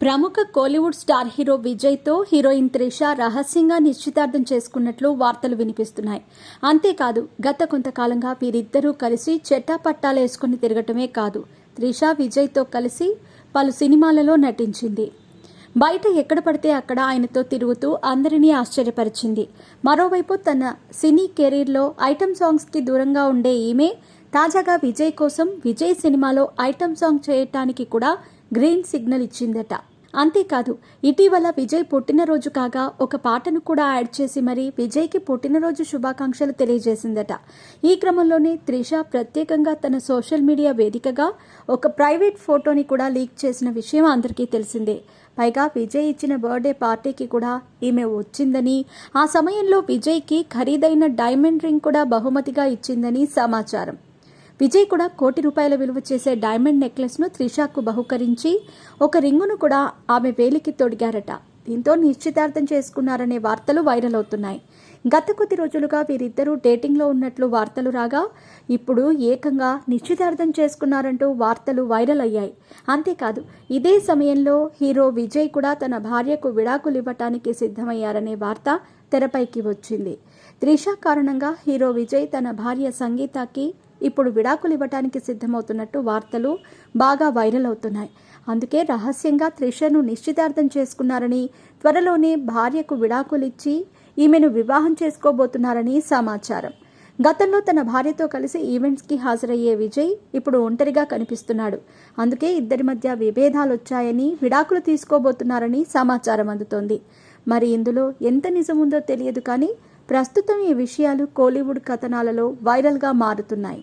ప్రముఖ Kollywood star hero విజయ్తో heroine Trisha రహస్యంగా నిశ్చితార్థం చేసుకున్నట్లు వార్తలు వినిపిస్తున్నాయి. అంతేకాదు గత కొంతకాలంగా వీరిద్దరూ కలిసి చెట్టాపట్టాలేసుకుని తిరగటమే కాదు, త్రిష విజయ్తో కలిసి పలు సినిమాలలో నటించింది. బయట ఎక్కడ పడితే అక్కడ ఆయనతో తిరుగుతూ అందరినీ ఆశ్చర్యపరిచింది. మరోవైపు తన సినీ కెరీర్లో ఐటమ్ సాంగ్స్కి దూరంగా ఉండే ఈమె తాజాగా విజయ్ కోసం విజయ్ సినిమాలో ఐటమ్ సాంగ్ చేయటానికి కూడా గ్రీన్ సిగ్నల్ ఇచ్చిందట. అంతేకాదు ఇటీవల విజయ్ పుట్టినరోజు కాగా ఒక పాటను కూడా యాడ్ చేసి మరీ విజయ్కి పుట్టినరోజు శుభాకాంక్షలు తెలియజేసిందట. ఈ క్రమంలోనే త్రిష ప్రత్యేకంగా తన సోషల్ మీడియా వేదికగా ఒక ప్రైవేట్ ఫోటోని కూడా లీక్ చేసిన విషయం అందరికీ తెలిసిందే. పైగా విజయ్ ఇచ్చిన బర్త్డే పార్టీకి కూడా ఈమె వచ్చిందని, ఆ సమయంలో విజయ్కి ఖరీదైన డైమండ్ రింగ్ కూడా బహుమతిగా ఇచ్చిందని సమాచారం. విజయ్ కూడా ₹1,00,00,000 విలువ చేసే డైమండ్ నెక్లెస్ను త్రిషకు బహుకరించి ఒక రింగును కూడా ఆమె వేలికి తొడిగారట. దీంతో నిశ్చితార్థం చేసుకున్నారనే వార్తలు వైరల్ అవుతున్నాయి. గత కొద్ది రోజులుగా వీరిద్దరూ డేటింగ్లో ఉన్నట్లు వార్తలు రాగా ఇప్పుడు ఏకంగా నిశ్చితార్థం చేసుకున్నారంటూ వార్తలు వైరల్ అయ్యాయి. అంతేకాదు ఇదే సమయంలో హీరో విజయ్ కూడా తన భార్యకు విడాకులు ఇవ్వటానికి సిద్ధమయ్యారనే వార్త తెరపైకి వచ్చింది. త్రిష కారణంగా హీరో విజయ్ తన భార్య సంగీతకి ఇప్పుడు విడాకులు ఇవ్వటానికి సిద్ధమవుతున్నట్టు వార్తలు బాగా వైరల్ అవుతున్నాయి. అందుకే రహస్యంగా త్రిషను నిశ్చితార్థం చేసుకున్నారని, త్వరలోనే భార్యకు విడాకులిచ్చి ఈమెను వివాహం చేసుకోబోతున్నారని సమాచారం. గతంలో తన భార్యతో కలిసి ఈవెంట్స్కి హాజరయ్యే విజయ్ ఇప్పుడు ఒంటరిగా కనిపిస్తున్నాడు. అందుకే ఇద్దరి మధ్య విభేదాలొచ్చాయని విడాకులు తీసుకోబోతున్నారని సమాచారం అందుతోంది. మరి ఇందులో ఎంత నిజముందో తెలియదు కానీ ప్రస్తుతం ఈ విషయాలు కోలీవుడ్ కథనాలలో వైరల్గా మారుతున్నాయి.